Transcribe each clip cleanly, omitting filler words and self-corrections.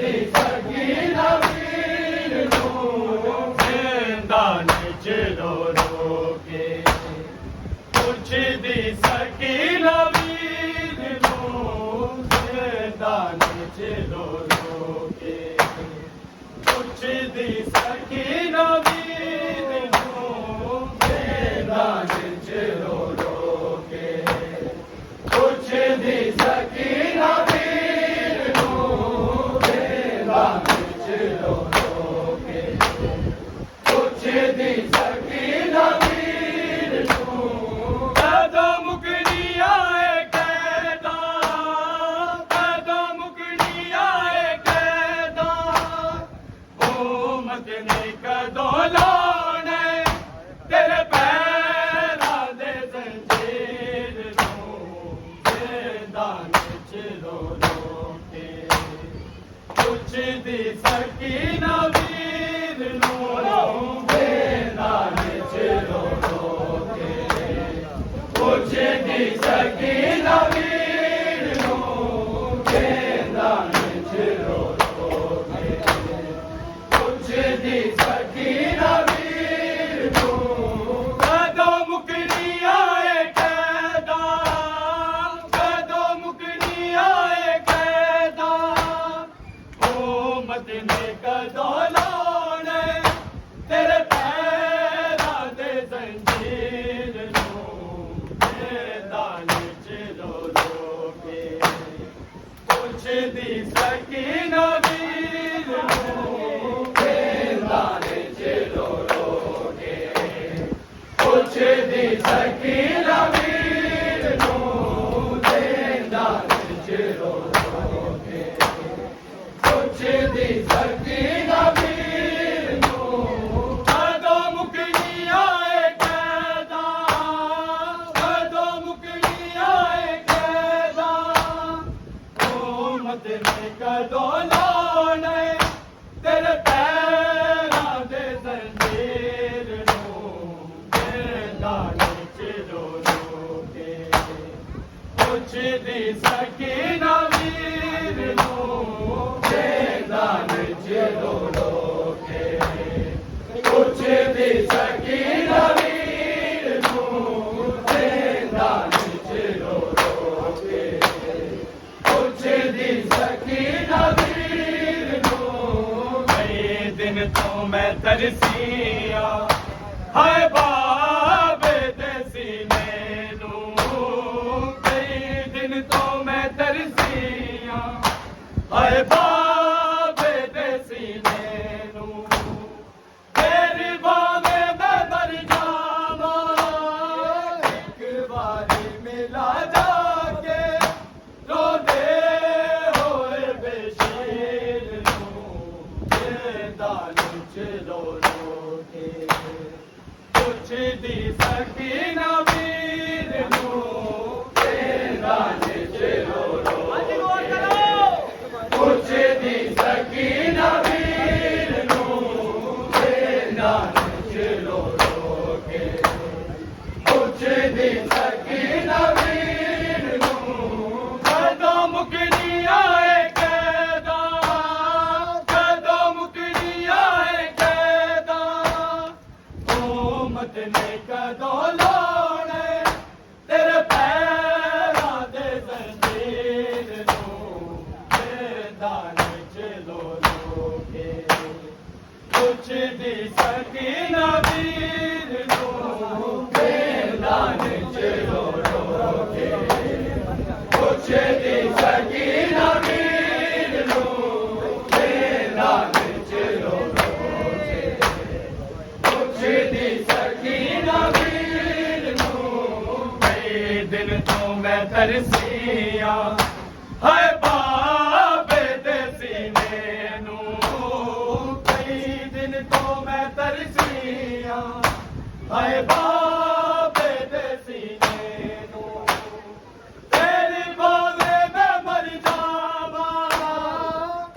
ਦੀ ਸਕੀਨਾ ਵੀਰ ਨੂੰ ਜ਼ਿੰਦਾਨ ਚ ਰੋ ਰੋ ਕੇ ਪੁੱਛਦੀ ਸਕੀਨਾ ਵੀਰ ਨੂੰ ਜ਼ਿੰਦਾਨ ਚ ਰੋ ਰੋ ਕੇ ਪੁੱਛਦੀ ਸਕੀਨਾ ਵੀਰ ਨੂੰ ਜ਼ਿੰਦਾਨ ਚ ਰੋ ਰੋ ਕੇ ਪੁੱਛਦੀ ਸਕੀਨਾ ਵੀਰ ਨੂੰ ਜ਼ਿੰਦਾਨ ਚ ਰੋ ਰੋ ਕੇ ਪੁੱਛਦੀ ਸਕੀਨਾ ਵੀਰ ਨੂੰ ਕਦੋਂ ਮੁਕਣੀ ਆਏ ਕੈਦਾ ਕਦੋਂ ਮੁਕਣੀ ਆਏ ਕੈਦਾ ਉਮਤ ਨੇ ਕਦੋਂ ਲਾਉਣੇ ਤੇਰੇ ਪੈਰਾਂ ਦੇ ਜ਼ੰਜੀਰ ਨੂੰ ਜ਼ਿੰਦਾਨ ਚ ਰੋ ਰੋ ਕੇ ਪੁੱਛਦੀ ਸਕੀਨਾ ਵੀਰ ਨੂੰ ਜ਼ਿੰਦਾਨ ਚ ਰੋ ਰੋ ਕੇ ਪੁੱਛਦੀ ਸਕੀਨਾ ਵੀਰ ਨੂੰ ਜ਼ਿੰਦਾਨ ਚ ਰੋ ਰੋ ਕੇ ਪੁੱਛਦੀ ਸਕੀਨਾ ਵੀਰ ਨੂੰ ਕਦੋਂ ਮੁਕਣੀ ਆਏ ਕੈਦਾ ਕਦੋਂ ਮੁਕਣੀ ਆਏ ਕੈਦਾ ਉਮਤ ਨੇ ਕਦੋਂ ਲਾਉਣੇ ਤੇਰੇ ਪੈਰਾਂ ਦੇ ਜ਼ੰਜੀਰ ਨੂੰ ਜ਼ਿੰਦਾਨ ਚ ਰੋ ਰੋ ਕੇ ਪੁੱਛਦੀ ਸਕੀਨਾ ਵੀਰ ਨੂੰ ਜ਼ਿੰਦਾਨ ਚ ਰੋ ਰੋ ਕੇ ਪੁੱਛਦੀ ਸਕੀਨਾ ਵੀਰ ਨੂੰ ਜ਼ਿੰਦਾਨ ਚ ਰੋ ਰੋ ਕੇ ਪੁੱਛਦੀ ਸਕੀਨਾ ਵੀਰ ਨੂੰ ਕਦੋਂ ਮੁਕਣੀ ਆਏ ਕੈਦਾ ਕਦੋਂ ਮੁਕਣੀ ਆਏ ਕੈਦਾ ਉਮਤ ਨੇ ਕਦੋਂ ਲਾਉਣੇ ਤੇਰੇ ਪੈਰਾਂ ਦੇ ਜ਼ੰਜੀਰ ਨੂੰ ਜ਼ਿੰਦਾਨ ਚ ਰੋ ਰੋ ਕੇ ਪੁੱਛਦੀ ਸਕੀਨਾ ਵੀਰ ਨੂੰ ਜ਼ਿੰਦਾਨ ਚ ਰੋ ਰੋ ਕੇ ਪੁੱਛਦੀ ਸਕੀਨਾ ਵੀਰ ਨੂੰ ਜ਼ਿੰਦਾਨ ਚ ਰੋ ਰੋ ਕੇ ਪੁੱਛਦੀ ਸਕੀਨਾ ਵੀਰ ਨੂੰ ਕਈ ਦਿਨ ਤੋਂ ਮੈਂ ਤਰਸੀਆਂ ਹਾਏ ਬਾਬੇ ਦੇ ਸੀਨੇ ਨੂੰ ਕਈ ਦਿਨ ਤੋਂ ਮੈਂ ਤਰਸੀਆਂ ਹਾਏ ਬਾਬੇ ਦੇ ਸੀਨੇ ਨੂੰ ਤੇਰੀ ਬਾਵੇਂ ਮੈਂ ਮਰ ਜਾਵਾਂ ਇੱਕ ਵਾਰੀ ਮਿਲਾ ਜਾ ਕੇ ਰੋਂਦੇ ਹੋਏ ਬੇਸ਼ੀਰ ਨੂੰ ਜ਼ਿੰਦਾਨ ਚ ਰੋ ਰੋ ਕੇ ਪੁੱਛਦੀ ਸਕੀਨਾ ਵੀਰ ਨੂੰ ਜ਼ਿੰਦਾਨ ਚ ਰੋ ਰੋ ਕੇ ਪੁੱਛਦੀ ਸਕੀਨਾ ਵੀਰ ਨੂੰ ਜ਼ਿੰਦਾਨ ਚ ਰੋ ਰੋ ਕੇ ਪੁੱਛਦੀ ਸਕੀਨਾ ਵੀਰ ਨੂੰ ਕਦੋਂ ਮੁਕਣੀ ਆਏ ਕੈਦਾ ਕਦੋਂ ਮੁਕਣੀ ਆਏ ਕੈਦਾ ਉਮਤ ਨੇ ਕਦੋਂ ਲਾਉਣੇ ਤੇਰੇ ਪੈਰਾਂ ਦੇ ਜ਼ੰਜੀਰ ਨੂੰ ਜ਼ਿੰਦਾਨ ਚ ਰੋ ਰੋ ਕੇ ਪੁੱਛਦੀ ਸਕੀਨਾ ਵੀਰ ਨੂੰ ਜ਼ਿੰਦਾਨ ਚ ਰੋ ਰੋ ਕੇ ਪੁੱਛਦੀ ਸਕੀਨਾ ਵੀਰ ਨੂੰ ਜ਼ਿੰਦਾਨ ਚ ਰੋ ਰੋ ਕੇ ਪੁੱਛਦੀ ਸਕੀਨਾ ਵੀਰ ਨੂੰ ਕਈ ਦਿਨ ਤੋਂ ਮੈਂ ਤਰਸੀਆਂ ਹਾਏ ਬਾਬੇ ਦੇ ਸੀਨੇ ਨੂੰ ਕਈ ਦਿਨ ਤੋਂ ਮੈਂ ਤਰਸੀਆਂ ਹਾਏ ਬਾਬੇ ਦੇ ਸੀਨੇ ਨੂੰ ਤੇਰੀ ਬਾਵੇਂ ਮੈਂ ਮਰ ਜਾਵਾਂ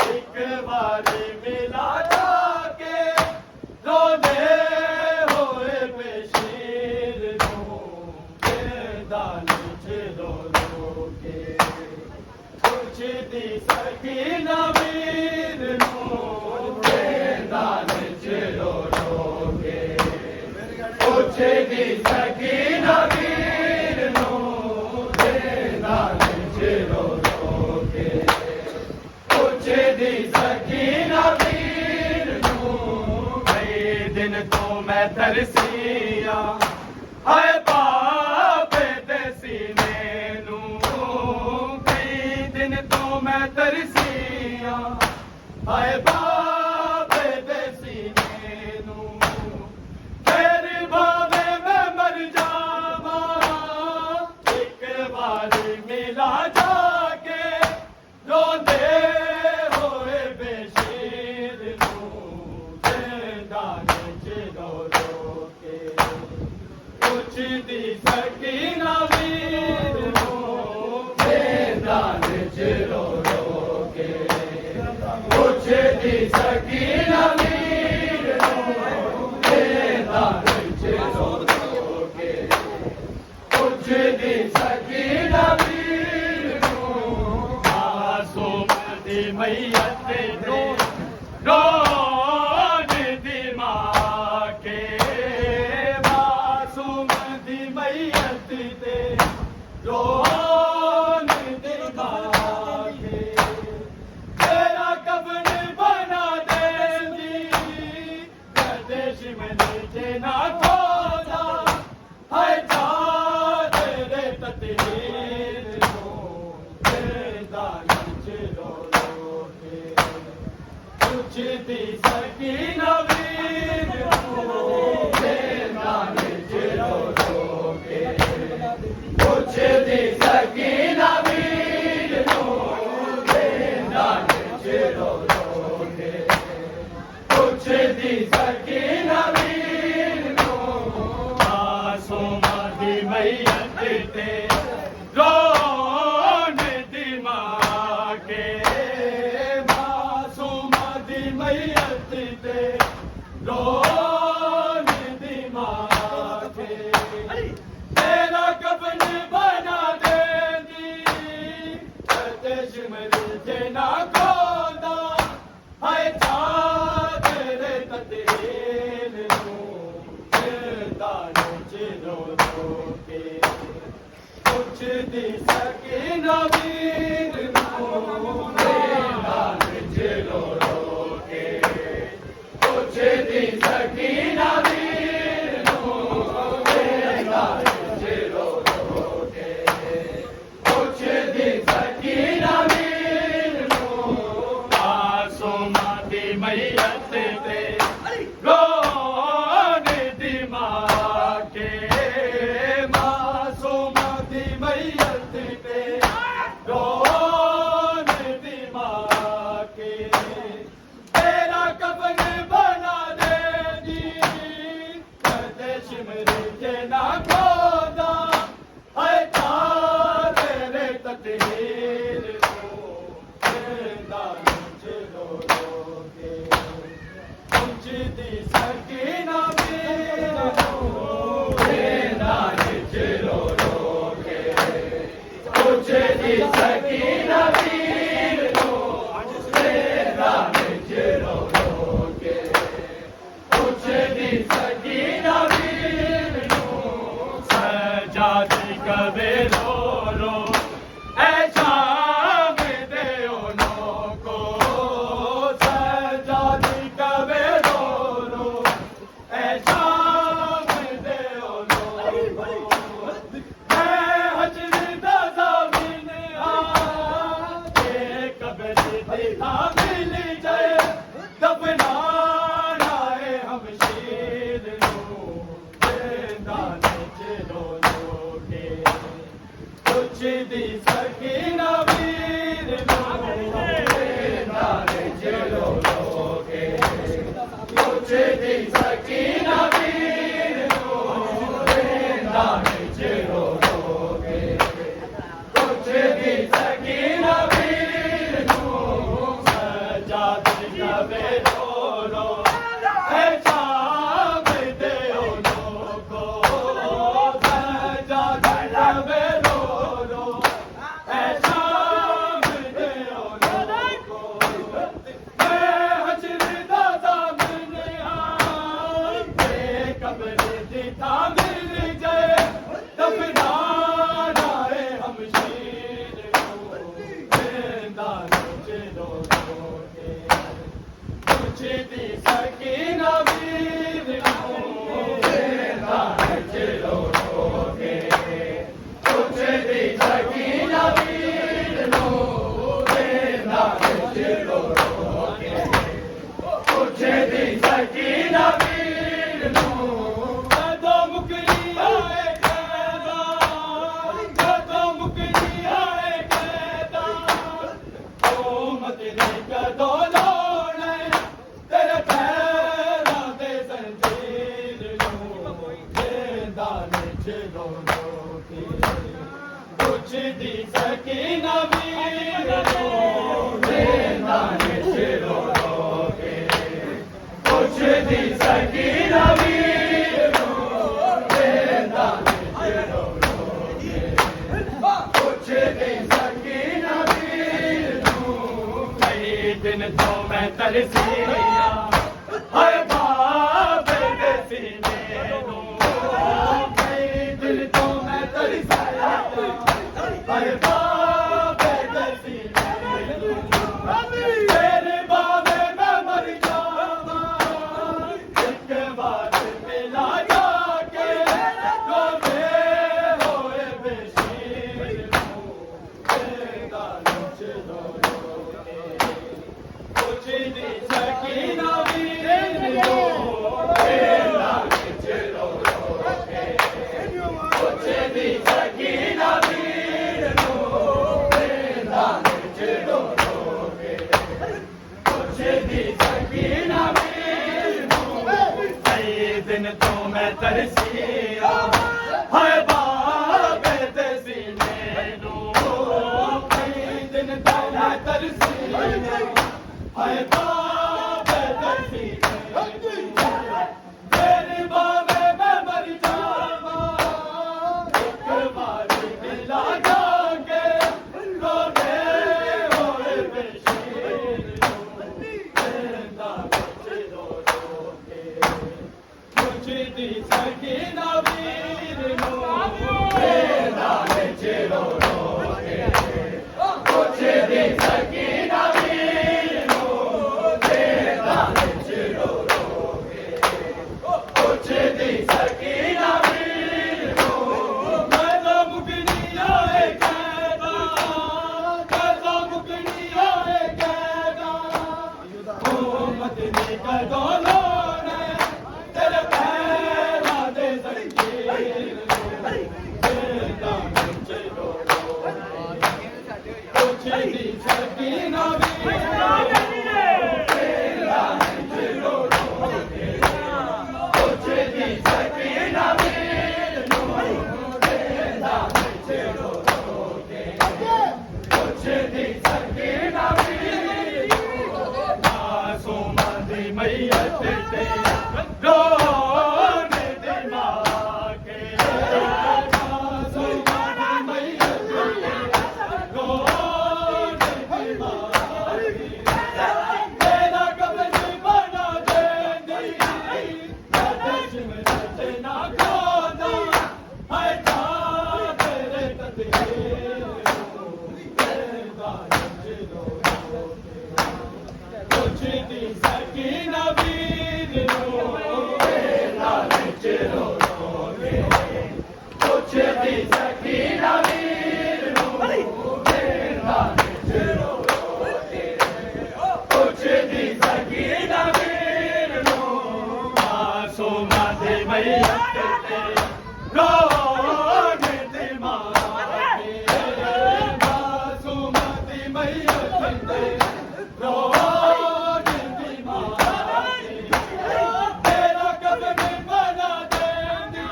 ਇੱਕ ਵਾਰੀ ਮਿਲਾ ਜਾ ਕੇ ਰੋਂਦੇ ਹੋਏ ਬੇਸ਼ੀਰ ਨੂੰ ਜ਼ਿੰਦਾਨ ਚ ਰੋ ਰੋ ਕੇ ਪੁੱਛਦੀ ਸਕੀਨਾ ਵੀਰ ਪੁੱਛਦੀ ਸਕੀਨਾ ਵੀਰ ਨੂੰ ਦੇਂਦਾ ਵਿੱਚ ਰੋ ਰੋ ਕੇ ਪੁੱਛਦੀ ਸਕੀਨਾ ਵੀਰ ਨੂੰ ਕਈ ਦਿਨ ਤੋਂ ਮੈਂ ਤਰਸੀਆ ਹਾਏ ਬਾਬੇ ਦੇ ਸੀਨੇ ਨੂੰ ਕਈ ਦਿਨ ਤੋਂ ਮੈਂ ਤਰਸੀਆ ਹਾਏ ਬਾਬੇ ਦੇ ਸੀਨੇ ਨੂੰ ਤੇਰੀ ਬਾਵੇ ਮੈਂ ਮਰ ਜਾਵਾਂ ਇੱਕ ਵਾਰੀ ਮਿਲਾ ਜਾ ਕੇ ਰੋਂਦੇ ਹੋਏ ਬੇਸ਼ੀਰ ਨੂੰ ਜ਼ਿੰਦਾ ਵਿੱਚ ਰੋ ਰੋ ਕੇ ਪੁੱਛਦੀ ਸਕੀਨਾ ਵੀਰ ਨੂੰ ਜ਼ਿੰਦਾ ਵਿੱਚ ਰੋ ਰੋ ਕੇ ਪੁੱਛਦੀ ਸਕੀਨਾ ਵੀਰ ਨੂੰ ਜ਼ਿੰਦਾ ਵਿੱਚ ਰੋ ਰੋ ਕੇ ਪੁੱਛਦੀ ਸਕੀਨਾ ਵੀਰ ਨੂੰ ਮਾਸੂਮ ਦੀ ਮਈਅਤ ਦੇ ਰੋਣ ਦੀ ਮਾਂ ਕੇ ਮਾਸੂਮ ਦੀ ਮਈਅਤ ਦੇ ਰੋਣ ਦੀ ਮਾਂ ਕੇ ਤੇਰਾ ਕਫਨ ਬਣਾ ਦੇਂਦੀ ਕਦੇ ਸ਼ਿਮਲੇ ਚ ਨਾ ਖੋਦਾ ਹਾਏ ਜਾ ਤੇਰੇ ਤਤਹੀਰ ਨੂੰ ਜ਼ਿੰਦਾ ਵਿੱਚ ਰੋ ਰੋ ਕੇ ਪੁੱਛਦੀ ਸਕੀਨਾ ਵੀਰ ਨੂੰ ਜ਼ਿੰਦਾ ਵਿੱਚ ਰੋ ਰੋ ਕੇ ਪੁੱਛਦੀ ਸਕੀਨਾ ਵੀਰ ਨੂੰ ਜ਼ਿੰਦਾ ਵਿੱਚ ਰੋ ਰੋ ਕੇ ਪੁੱਛਦੀ ਸਕੀਨਾ ਵੀਰ ਨੂੰ ਮਾਸੂਮਾਂ ਦੀ ਮਈਅਤ ਤੇ ਰੋਣ ਦੀ ਮਾਂ ਕੇ ਮਾਸੂਮਾਂ ਦੀ ਮਈਅਤ ਤੇ ਰੋਣ ਦੀ ਮਾਂ ਕੇ ਤੇਰਾ ਕਫਨ ਬਣਾ ਦੇਂਦੀ ਕਦੇ ਸ਼ਿਮਲੇ ਚ ਨਾ ਖੋਦਾ ਹਾਏ ਜਾ ਤੇਰੇ ਤਤਹੀਰ ਨੂੰ ਜ਼ਿੰਦਾ ਵਿੱਚ ਰੋ ਰੋ ਕੇ ਪੁੱਛਦੀ ਸਕੀਨਾ ਵੀਰ ਨੂੰ ਜ਼ਿੰਦਾ ਵਿੱਚ ਰੋ ਰੋ ਕੇ ਪੁੱਛਦੀ ਸਕੀਨਾ ਵੀਰ ਨੂੰ ਜ਼ਿੰਦਾ ਵਿੱਚ ਰੋ ਰੋ ਕੇ ਪੁੱਛਦੀ ਸਕੀਨਾ ਵੀਰ ਨੂੰ ਮਾਸੂਮਾਂ ਦੀ ਮਈਅਤ ਤੇ ਰੋਣ ਦੀ ਮਾਂ ਕੇ ਮਾਸੂਮਾਂ ਦੀ ਮਈਅਤ ਤੇ ਰੋਣ ਦੀ ਮਾਂ ਕੇ ਤੇਰਾ ਕਫਨ ਬਣਾ ਦੇਂਦੀ ਕਦੇ ਸ਼ਿਮਲੇ ਚ ਨਾ ਖੋਦਾ ਹਾਏ ਜਾ ਤੇਰੇ ਤਤਹੀਰ ਨੂੰ ਜ਼ਿੰਦਾ ਵਿੱਚ ਰੋ ਰੋ ਕੇ ਪੁੱਛਦੀ ਸਕੀਨਾ ਵੀਰ ਨੂੰ ਜ਼ਿੰਦਾ ਵਿੱਚ ਰੋ ਰੋ ਕੇ ਪੁੱਛਦੀ ਸਕੀਨਾ ਵੀਰ ਨੂੰ ਜ਼ਿੰਦਾ ਵਿੱਚ ਰੋ ਰੋ ਕੇ ਪੁੱਛਦੀ ਸਕੀਨਾ ਵੀਰ ਨੂੰ ਸਜਾਦੀ ਕਵੇ ਰੋ ਰੋ ਐ ਸ਼ਾਮ ਦੇ ਉਹਨੋਂ ਕੋ ਸਜਾਦੀ ਕਵੇ ਰੋ ਰੋ ਐ ਸ਼ਾਮ ਦੇ ਉਹਨੋਂ ਕੋ ਮੈਂ ਹਜਰ ਦਾ ਜ਼ਾਮਿਨ ਹਾਂ ਤੇ ਕਬਰ ਦੀ ਥਾਂ ਮਿਲ ਜਾਏ ਦਫਨਾਣਾ ਏ ਹਮਸ਼ੀਰ ਨੂੰ ਜ਼ਿੰਦਾ ਵਿੱਚ ਰੋ ਰੋ ਕੇ ਪੁੱਛਦੀ ਸਕੀਨਾ ਵੀਰ ਨੂੰ ਜ਼ਿੰਦਾ ਵਿੱਚ ਰੋ ਰੋ ਕੇ ਪੁੱਛਦੀ ਸਕੀਨਾ ਵੀਰ ਨੂੰ ਜ਼ਿੰਦਾ ਵਿੱਚ ਰੋ ਰੋ ਕੇ ਪੁੱਛਦੀ ਸਕੀਨਾ ਵੀਰ ਨੂੰ ਸਜਾਦ ਕਵੇ ਰੋ ਰੋ ਐ ਸ਼ਾਮ ਦੇ ਉਹਨੋਂ ਕੋ ਸਜਾਦ ਕਵੇ ਰੋ ਰੋ ਐ ਸ਼ਾਮ ਦੇ ਉਹਨੋਂ ਕੋ ਮੈਂ ਹਜਰ ਦਾ ਜ਼ਾਮਨ ਹਾਂ ਤੇ ਕਬਰ ਦੀ ਥਾਂ ਪੁੱਛਦੀ ਸਕੀਨਾ ਵੀਰ ਨੂੰ ਦੇਂਦਾ ਚਿਰੋ ਰੋਕੇ ਪੁੱਛਦੀ ਸਕੀਨਾ ਵੀਰ ਨੂੰ ਦੇਂਦਾ ਚਿਰੋ ਰੋਕੇ ਪੁੱਛਦੀ ਸਕੀਨਾ ਵੀਰ ਨੂੰ ਕਦੋਂ ਮੁਕਰੀ ਆਏ ਕੈਦਾ ਕਦੋਂ ਮੁਕਰੀ ਆਏ ਕੈਦਾ ਮਤ ਨੇ ਕਦੋਂ ਲੋਣੇ ਤੇਰੇ ਪੈਰਾਂ ਦੇ ਜ਼ੰਜੀਰ ਨੂੰ ਦੇਂਦਾ ਚਿਰੋ ਰੋਕੇ ਪੁੱਛਦੀ ਸਕੀਨਾ ਵੀਰ ਨੂੰ ਦੇਂਦਾ ਚਿਰੋ ਰੋਕੇ ਪੁੱਛਦੀ ਸਕੀਨਾ ਵੀਰ ਨੂੰ ਦੇਂਦਾ ਚਿਰੋ ਰੋਕੇ ਪੁੱਛਦੀ ਸਕੀਨਾ ਵੀਰ ਨੂੰ ਕਈ ਦਿਨ ਤੋਂ ਮੈਂ ਤਰਸੀ ਆ ਹਾਏ ਬਾਬੇ ਦੇ ਸੀਨੇ ਨੂੰ ਕਈ ਦਿਨ ਤੋਂ ਮੈਂ ਤਰਸੀ ਆ ਹਾਏ ਬਾਬੇ ਦੇ ਸੀਨੇ ਨੂੰ ਤੇਰੇ ਬਾਬੇ ਮੈਂ ਮਰ ਜਾਵਾਂ ਇੱਕ ਵਾਰ ਮਿਲਾ ਜਾ ਕੇ ਰੋਵੇ ਹੋਏ ਬੇਸ਼ੀਰ ਨੂੰ ਦੇਂਦਾ ਚਿਰੋ ਰੋਕੇ ਪੁੱਛਦੀ ਸਕੀਨਾ ਵੀਰ ਨੂੰ ਦੇਂਦਾ ਚਿਰੋ ਰੋਕੇ ਪੁੱਛਦੀ ਸਕੀਨਾ ਵੀਰ ਨੂੰ ਦੇਂਦਾ ਚਿਰੋ ਰੋਕੇ ਪੁੱਛਦੀ ਸਕੀਨਾ ਵੀਰ ਨੂੰ ਕਈ ਦਿਨ ਤੋਂ ਮੈਂ ਤਰਸੀ ਆ ਹਾਏ ਬਾਬੇ ਦੇ ਸੀਨੇ ਨੂੰ ਕਈ ਦਿਨ ਤੋਂ ਮੈਂ ਤਰਸੀ ਆ ਹਾਏ ਬਾਬੇ ਦੇ ਸੀਨੇ ਨੂੰ ਤੇਰੇ ਬਾਬੇ ਮੈਂ ਮਰ ਜਾਵਾਂ ਇੱਕ ਵਾਰ ਮਿਲਾ ਜਾ ਕੇ ਰੋਵੇ ਹੋਏ ਬੇਸ਼ੀਰ ਨੂੰ ਦੇਂਦਾ ਚਿਰੋ ਰੋਕੇ ਪੁੱਛਦੀ ਸਕੀਨਾ ਵੀਰ ਨੂੰ ਦੇਂਦਾ ਚਿਰੋ ਰੋਕੇ ਪੁੱਛਦੀ ਸਕੀਨਾ ਵੀਰ ਨੂੰ ਦੇਂਦਾ ਚਿਰੋ ਰੋਕੇ ਪੁੱਛਦੀ ਸਕੀਨਾ ਵੀਰ ਨੂੰ ਕਦੋਂ ਮੁਕਣੀ ਆਏ ਕੈਦਾ ਕਦੋਂ ਮੁਕਣੀ ਆਏ ਕੈਦਾ ਮਤ ਨੇ ਕਦੋਂ ਲੋਣੇ ਤੇਰੇ ਪੈਰਾਂ ਦੇ ਜ਼ੰਜੀਰ ਨੂੰ ਦੇਂਦਾ ਚਿਰੋ ਰੋਕੇ ਪੁੱਛਦੀ ਸਕੀਨਾ ਵੀਰ ਨੂੰ ਦੇਂਦਾ ਚਿਰੋ ਰੋਕੇ ਪੁੱਛਦੀ ਸਕੀਨਾ ਵੀਰ ਨੂੰ ਦੇਂਦਾ ਚਿਰੋ ਰੋਕੇ ਪੁੱਛਦੀ ਸਕੀਨਾ ਵੀਰ ਨੂੰ ਮਾਸੂਮਾਂ ਦੀ ਮਈਅਤ ਤੇ ਰੋਣ ਦੀ ਮਾਂ ਕੇ ਮਾਸੂਮਾਂ ਦੀ ਮਈਅਤ ਤੇ ਰੋਣ ਦੀ ਮਾਂ ਕੇ ਤੇਰਾ ਕਬਰ ਬਣਾ ਦੇਂਦੀ ਕਦਮ ਤੇ ਨਾ ਖੋਦਾ ਹਾਏ ਤਾਂ ਤੇਰੇ ਤਕਦੀਰ ਨੂੰ ਦੇਂਦਾ ਚਿਰੋ ਰੋਕੇ ਪੁੱਛਦੀ ਸਕੀਨਾ ਵੀਰ ਨੂੰ ਦੇਂਦਾ ਚਿਰੋ ਰੋਕੇ ਪੁੱਛਦੀ ਸਕੀਨਾ ਵੀਰ ਨੂੰ ਦੇਂਦਾ ਚਿਰੋ ਰੋਕੇ ਪੁੱਛਦੀ ਸਕੀਨਾ ਵੀਰ ਨੂੰ ਮਾਸੂਮਾਂ ਦੀ ਮਈਅਤ ਤੇ ਰੋਣ ਦੀ ਮਾਂ ਕੇ ਮਾਸੂਮਾਂ ਦੀ ਮਈਅਤ ਤੇ ਰੋਣ ਦੀ ਮਾਂ ਕੇ ਤੇਰਾ ਕਦਮ ਬਣਾ ਦੇਂਦੀ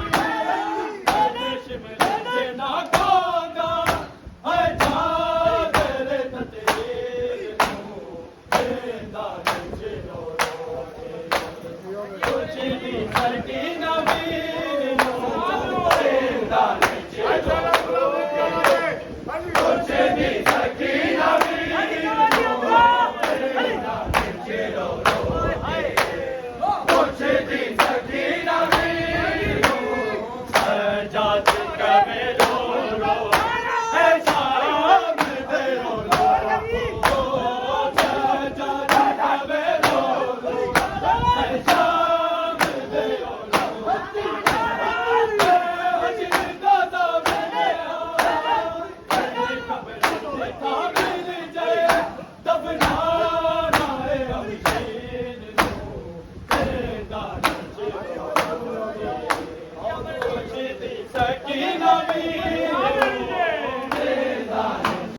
ਕਦੇ ਸ਼ਿਮਲੇ ਨਾ ਖੋਦਾ ਹਾਏ ਜਾ ਤੇਰੇ ਤਕਦੀਰ ਨੂੰ ਦੇਂਦਾ ਚਿਰੋ ਰੋਕੇ ਪੁੱਛਦੀ ਸਕੀਨਾ ਵੀਰ ਨੂੰ ਦੇਂਦਾ ਚਿਰੋ ਰੋਕੇ ਪੁੱਛਦੀ ਸਕੀਨਾ ਵੀਰ ਨੂੰ ਦੇਂਦਾ ਚਿਰੋ